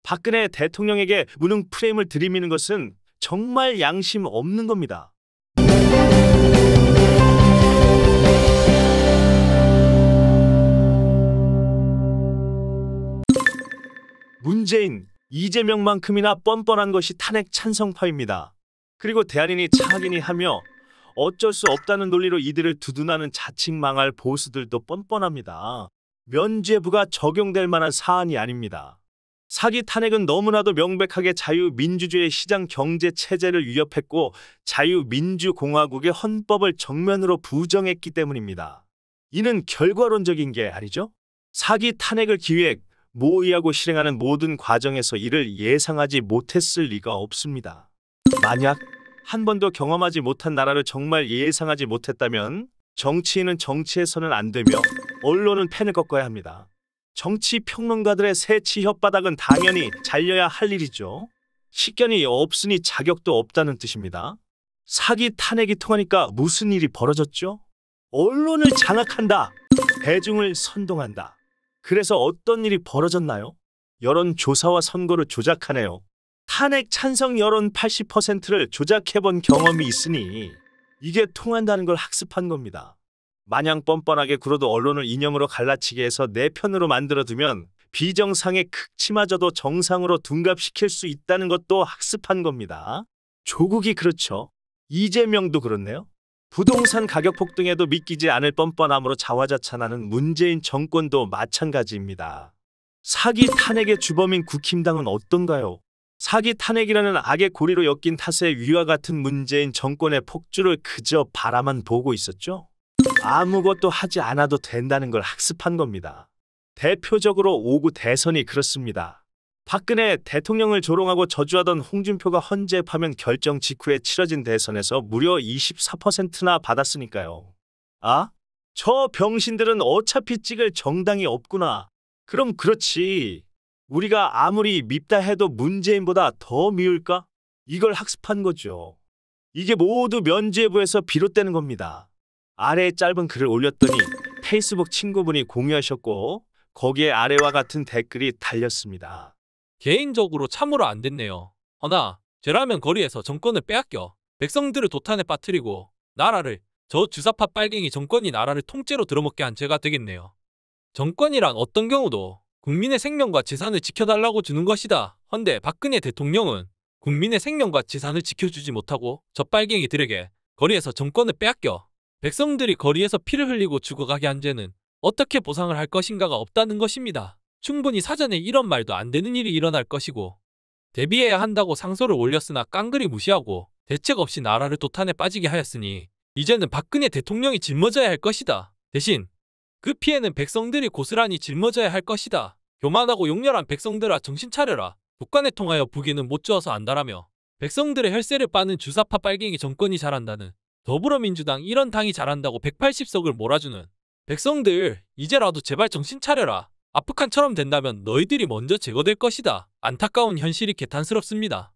박근혜 대통령에게 무능 프레임을 들이미는 것은 정말 양심 없는 겁니다. 문재인, 이재명만큼이나 뻔뻔한 것이 탄핵 찬성파입니다. 그리고 대안이니 차악이니 하며 어쩔 수 없다는 논리로 이들을 두둔하는 자칭 망할 보수들도 뻔뻔합니다. 면죄부가 적용될 만한 사안이 아닙니다. 사기 탄핵은 너무나도 명백하게 자유민주주의 시장 경제 체제를 위협했고 자유민주공화국의 헌법을 정면으로 부정했기 때문입니다. 이는 결과론적인 게 아니죠? 사기 탄핵을 기획, 모의하고 실행하는 모든 과정에서 이를 예상하지 못했을 리가 없습니다. 만약 한 번도 경험하지 못한 나라를 정말 예상하지 못했다면 정치인은 정치에서는 안 되며 언론은 펜을 꺾어야 합니다. 정치 평론가들의 새치 혓바닥은 당연히 잘려야 할 일이죠. 식견이 없으니 자격도 없다는 뜻입니다. 사기 탄핵이 통하니까 무슨 일이 벌어졌죠? 언론을 장악한다. 대중을 선동한다. 그래서 어떤 일이 벌어졌나요? 여론조사와 선거를 조작하네요. 탄핵 찬성 여론 80%를 조작해본 경험이 있으니 이게 통한다는 걸 학습한 겁니다. 마냥 뻔뻔하게 굴어도 언론을 이념으로 갈라치게 해서 내 편으로 만들어두면 비정상의 극치마저도 정상으로 둔갑시킬 수 있다는 것도 학습한 겁니다. 조국이 그렇죠. 이재명도 그렇네요. 부동산 가격 폭등에도 믿기지 않을 뻔뻔함으로 자화자찬하는 문재인 정권도 마찬가지입니다. 사기 탄핵의 주범인 국힘당은 어떤가요? 사기 탄핵이라는 악의 고리로 엮인 탓에 위와 같은 문재인 정권의 폭주를 그저 바라만 보고 있었죠. 아무것도 하지 않아도 된다는 걸 학습한 겁니다. 대표적으로 5구 대선이 그렇습니다. 박근혜 대통령을 조롱하고 저주하던 홍준표가 헌재 파면 결정 직후에 치러진 대선에서 무려 24%나 받았으니까요. 아? 저 병신들은 어차피 찍을 정당이 없구나. 그럼 그렇지. 우리가 아무리 밉다 해도 문재인보다 더 미울까? 이걸 학습한 거죠. 이게 모두 면죄부에서 비롯되는 겁니다. 아래에 짧은 글을 올렸더니 페이스북 친구분이 공유하셨고 거기에 아래와 같은 댓글이 달렸습니다. 개인적으로 참으로 안 됐네요. 허나 죄라면 거리에서 정권을 빼앗겨 백성들을 도탄에 빠뜨리고 나라를 저 주사파 빨갱이 정권이 나라를 통째로 들어먹게 한 죄가 되겠네요. 정권이란 어떤 경우도 국민의 생명과 재산을 지켜달라고 주는 것이다. 헌데 박근혜 대통령은 국민의 생명과 재산을 지켜주지 못하고 저 빨갱이들에게 거리에서 정권을 빼앗겨 백성들이 거리에서 피를 흘리고 죽어가게 한 죄는 어떻게 보상을 할 것인가가 없다는 것입니다. 충분히 사전에 이런 말도 안 되는 일이 일어날 것이고 대비해야 한다고 상소를 올렸으나 깡그리 무시하고 대책 없이 나라를 도탄에 빠지게 하였으니 이제는 박근혜 대통령이 짊어져야 할 것이다. 대신 그 피해는 백성들이 고스란히 짊어져야 할 것이다. 교만하고 용렬한 백성들아 정신 차려라. 북한에 통하여 북이는 못 주어서 안다라며 백성들의 혈세를 빠는 주사파 빨갱이 정권이 잘한다는 더불어민주당 이런 당이 잘한다고 180석을 몰아주는 백성들 이제라도 제발 정신 차려라. 아프칸처럼 된다면 너희들이 먼저 제거될 것이다. 안타까운 현실이 개탄스럽습니다.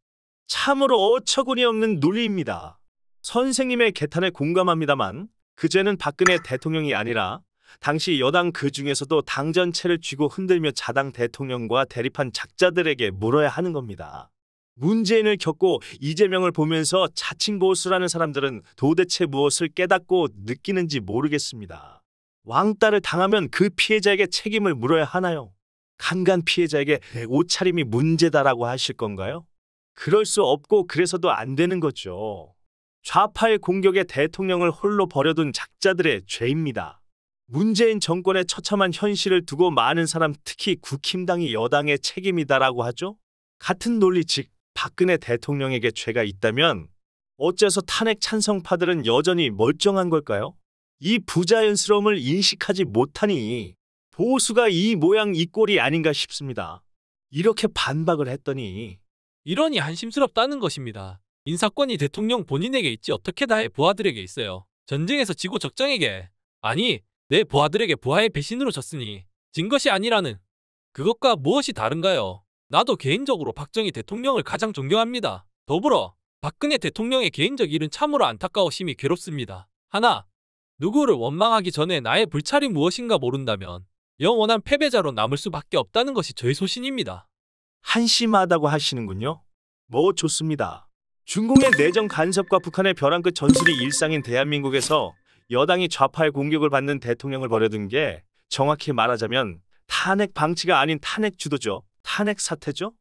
참으로 어처구니 없는 논리입니다. 선생님의 개탄에 공감합니다만 그 죄는 박근혜 대통령이 아니라 당시 여당 그 중에서도 당 전체를 쥐고 흔들며 자당 대통령과 대립한 작자들에게 물어야 하는 겁니다. 문재인을 겪고 이재명을 보면서 자칭 보수라는 사람들은 도대체 무엇을 깨닫고 느끼는지 모르겠습니다. 왕따를 당하면 그 피해자에게 책임을 물어야 하나요? 강간 피해자에게 옷차림이 문제다라고 하실 건가요? 그럴 수 없고 그래서도 안 되는 거죠. 좌파의 공격에 대통령을 홀로 버려둔 작자들의 죄입니다. 문재인 정권의 처참한 현실을 두고 많은 사람 특히 국힘당이 여당의 책임이다라고 하죠? 같은 논리 즉 박근혜 대통령에게 죄가 있다면 어째서 탄핵 찬성파들은 여전히 멀쩡한 걸까요? 이 부자연스러움을 인식하지 못하니 보수가 이 모양 이 꼴이 아닌가 싶습니다. 이렇게 반박을 했더니 이러니 한심스럽다는 것입니다. 인사권이 대통령 본인에게 있지 어떻게 다해 부하들에게 있어요. 전쟁에서 지고 적장에게 아니 내 부하들에게 부하의 배신으로 졌으니 진 것이 아니라는 그것과 무엇이 다른가요? 나도 개인적으로 박정희 대통령을 가장 존경합니다. 더불어 박근혜 대통령의 개인적 일은 참으로 안타까워 심히 괴롭습니다. 하나, 누구를 원망하기 전에 나의 불찰이 무엇인가 모른다면 영원한 패배자로 남을 수밖에 없다는 것이 저의 소신입니다. 한심하다고 하시는군요. 뭐 좋습니다. 중공의 내정 간섭과 북한의 벼랑 끝 전술이 일상인 대한민국에서 여당이 좌파의 공격을 받는 대통령을 버려둔 게 정확히 말하자면 탄핵 방치가 아닌 탄핵 주도죠. 탄핵 사태죠.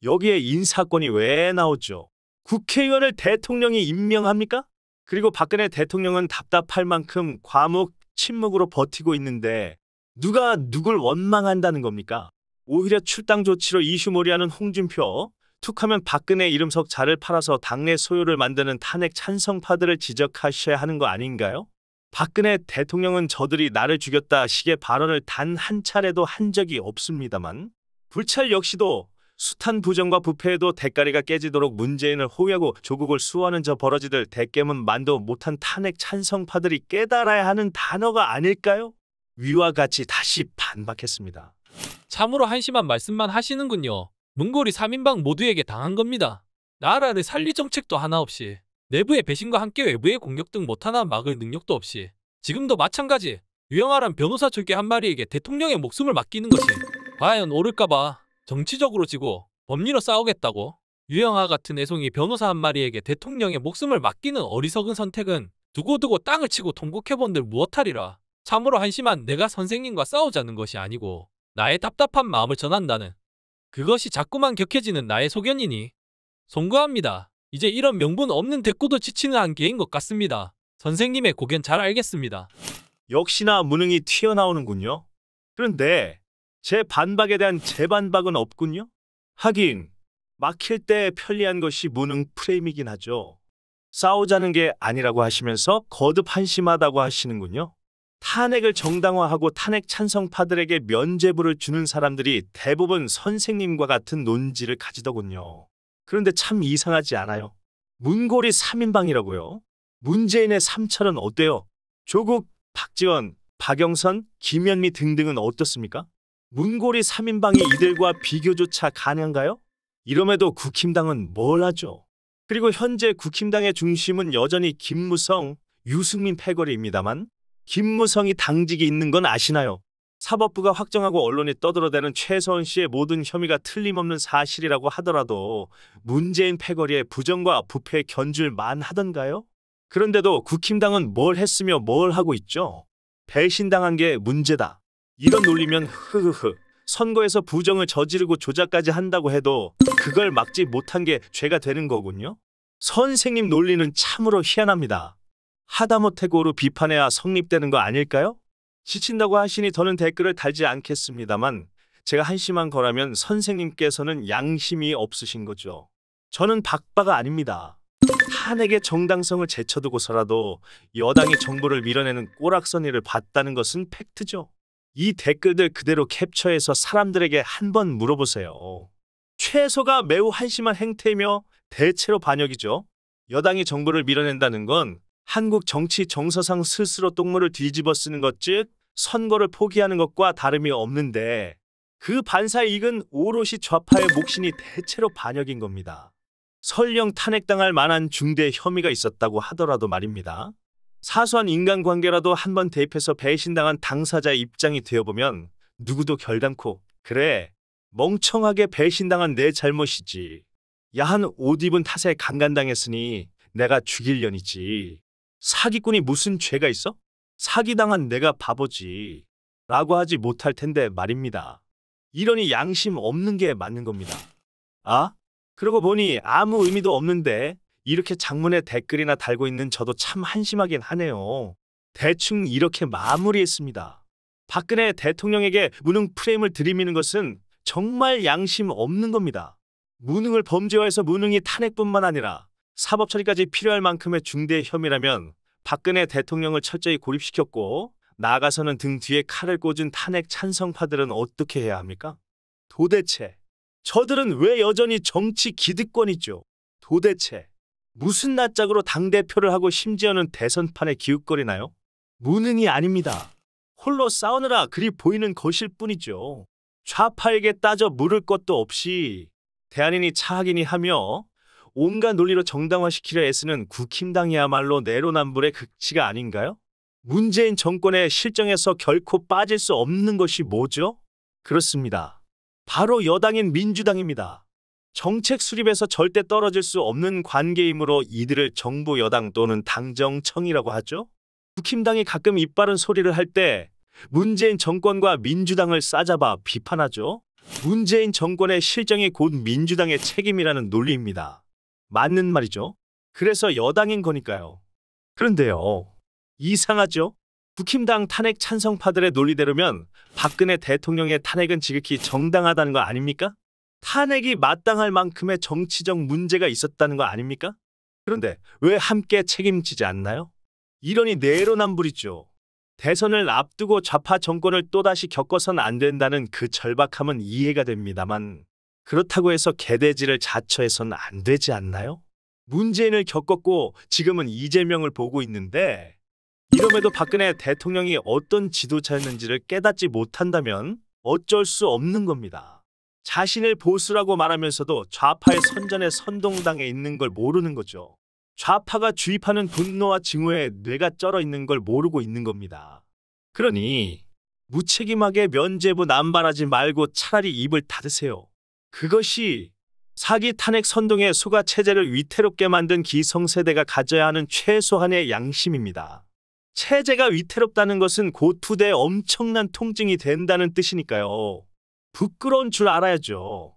여기에 인사권이 왜 나오죠? 국회의원을 대통령이 임명합니까? 그리고 박근혜 대통령은 답답할 만큼 과묵, 침묵으로 버티고 있는데 누가 누굴 원망한다는 겁니까? 오히려 출당 조치로 이슈몰이하는 홍준표, 툭하면 박근혜 이름석 자를 팔아서 당내 소요를 만드는 탄핵 찬성파들을 지적하셔야 하는 거 아닌가요? 박근혜 대통령은 저들이 나를 죽였다 식의 발언을 단 한 차례도 한 적이 없습니다만 불찰 역시도 숱한 부정과 부패에도 대가리가 깨지도록 문재인을 호위하고 조국을 수호하는 저 버러지들 대깨문 만도 못한 탄핵 찬성파들이 깨달아야 하는 단어가 아닐까요? 위와 같이 다시 반박했습니다. 참으로 한심한 말씀만 하시는군요. 문고리 3인방 모두에게 당한 겁니다. 나라를 살릴 정책도 하나 없이 내부의 배신과 함께 외부의 공격 등 못하나 막을 능력도 없이 지금도 마찬가지 유영아란 변호사 졸개 한 마리에게 대통령의 목숨을 맡기는 것이 과연 옳을까봐 정치적으로 지고 법리로 싸우겠다고 유영아 같은 애송이 변호사 한 마리에게 대통령의 목숨을 맡기는 어리석은 선택은 두고두고 땅을 치고 통곡해본들 무엇하리라. 참으로 한심한 내가 선생님과 싸우자는 것이 아니고 나의 답답한 마음을 전한다는 그것이 자꾸만 격해지는 나의 소견이니 송구합니다. 이제 이런 명분 없는 대꾸도 지치는 한계인 것 같습니다. 선생님의 고견 잘 알겠습니다. 역시나 무능이 튀어나오는군요. 그런데 제 반박에 대한 재반박은 없군요. 하긴 막힐 때 편리한 것이 무능 프레임이긴 하죠. 싸우자는 게 아니라고 하시면서 거듭 한심하다고 하시는군요. 탄핵을 정당화하고 탄핵 찬성파들에게 면죄부를 주는 사람들이 대부분 선생님과 같은 논지를 가지더군요. 그런데 참 이상하지 않아요? 문고리 3인방이라고요? 문재인의 삼철은 어때요? 조국, 박지원, 박영선, 김현미 등등은 어떻습니까? 문고리 3인방이 이들과 비교조차 가능한가요? 이럼에도 국힘당은 뭘 하죠? 그리고 현재 국힘당의 중심은 여전히 김무성, 유승민 패거리입니다만 김무성이 당직이 있는 건 아시나요? 사법부가 확정하고 언론이 떠들어대는 최서원 씨의 모든 혐의가 틀림없는 사실이라고 하더라도 문재인 패거리의 부정과 부패에 견줄만 하던가요? 그런데도 국힘당은 뭘 했으며 뭘 하고 있죠? 배신당한 게 문제다. 이런 논리면 흐흐흐 선거에서 부정을 저지르고 조작까지 한다고 해도 그걸 막지 못한 게 죄가 되는 거군요. 선생님 논리는 참으로 희한합니다. 하다못해 고루 비판해야 성립되는 거 아닐까요? 지친다고 하시니 더는 댓글을 달지 않겠습니다만 제가 한심한 거라면 선생님께서는 양심이 없으신 거죠. 저는 박바가 아닙니다. 탄핵의 정당성을 제쳐두고서라도 여당이 정부를 밀어내는 꼬락서니를 봤다는 것은 팩트죠. 이 댓글들 그대로 캡처해서 사람들에게 한번 물어보세요. 최소가 매우 한심한 행태이며 대체로 반역이죠. 여당이 정부를 밀어낸다는 건 한국 정치 정서상 스스로 똥물을 뒤집어 쓰는 것 즉 선거를 포기하는 것과 다름이 없는데 그 반사의 이익은 오롯이 좌파의 몫이니 대체로 반역인 겁니다. 설령 탄핵당할 만한 중대 혐의가 있었다고 하더라도 말입니다. 사소한 인간관계라도 한번 대입해서 배신당한 당사자의 입장이 되어보면 누구도 결단코 그래 멍청하게 배신당한 내 잘못이지. 야한 옷 입은 탓에 강간당했으니 내가 죽일년이지. 사기꾼이 무슨 죄가 있어? 사기당한 내가 바보지. 라고 하지 못할 텐데 말입니다. 이러니 양심 없는 게 맞는 겁니다. 아? 그러고 보니 아무 의미도 없는데 이렇게 장문에 댓글이나 달고 있는 저도 참 한심하긴 하네요. 대충 이렇게 마무리했습니다. 박근혜 대통령에게 무능 프레임을 들이미는 것은 정말 양심 없는 겁니다. 무능을 범죄화해서 무능이 탄핵뿐만 아니라 사법 처리까지 필요할 만큼의 중대 혐의라면 박근혜 대통령을 철저히 고립시켰고 나아가서는 등 뒤에 칼을 꽂은 탄핵 찬성파들은 어떻게 해야 합니까? 도대체 저들은 왜 여전히 정치 기득권이죠? 도대체 무슨 낯짝으로 당대표를 하고 심지어는 대선판에 기웃거리나요? 무능이 아닙니다. 홀로 싸우느라 그리 보이는 것일 뿐이죠. 좌파에게 따져 물을 것도 없이 대안이니 차악이니 하며 온갖 논리로 정당화시키려 애쓰는 국힘당이야말로 내로남불의 극치가 아닌가요? 문재인 정권의 실정에서 결코 빠질 수 없는 것이 뭐죠? 그렇습니다. 바로 여당인 민주당입니다. 정책 수립에서 절대 떨어질 수 없는 관계이므로 이들을 정부 여당 또는 당정청이라고 하죠. 국힘당이 가끔 입바른 소리를 할 때 문재인 정권과 민주당을 싸잡아 비판하죠. 문재인 정권의 실정이 곧 민주당의 책임이라는 논리입니다. 맞는 말이죠. 그래서 여당인 거니까요. 그런데요, 이상하죠? 국힘당 탄핵 찬성파들의 논리대로면 박근혜 대통령의 탄핵은 지극히 정당하다는 거 아닙니까? 탄핵이 마땅할 만큼의 정치적 문제가 있었다는 거 아닙니까? 그런데 왜 함께 책임지지 않나요? 이러니 내로남불이죠. 대선을 앞두고 좌파 정권을 또다시 겪어선 안 된다는 그 절박함은 이해가 됩니다만 그렇다고 해서 개돼지를 자처해서는 안 되지 않나요? 문재인을 겪었고 지금은 이재명을 보고 있는데 이럼에도 박근혜 대통령이 어떤 지도자였는지를 깨닫지 못한다면 어쩔 수 없는 겁니다. 자신을 보수라고 말하면서도 좌파의 선전에 선동당해 있는 걸 모르는 거죠. 좌파가 주입하는 분노와 증오에 뇌가 쩔어 있는 걸 모르고 있는 겁니다. 그러니 무책임하게 면죄부 남발하지 말고 차라리 입을 닫으세요. 그것이 사기 탄핵 선동의 소가 체제를 위태롭게 만든 기성세대가 가져야 하는 최소한의 양심입니다. 체제가 위태롭다는 것은 곧 후대에 엄청난 통증이 된다는 뜻이니까요. 부끄러운 줄 알아야죠.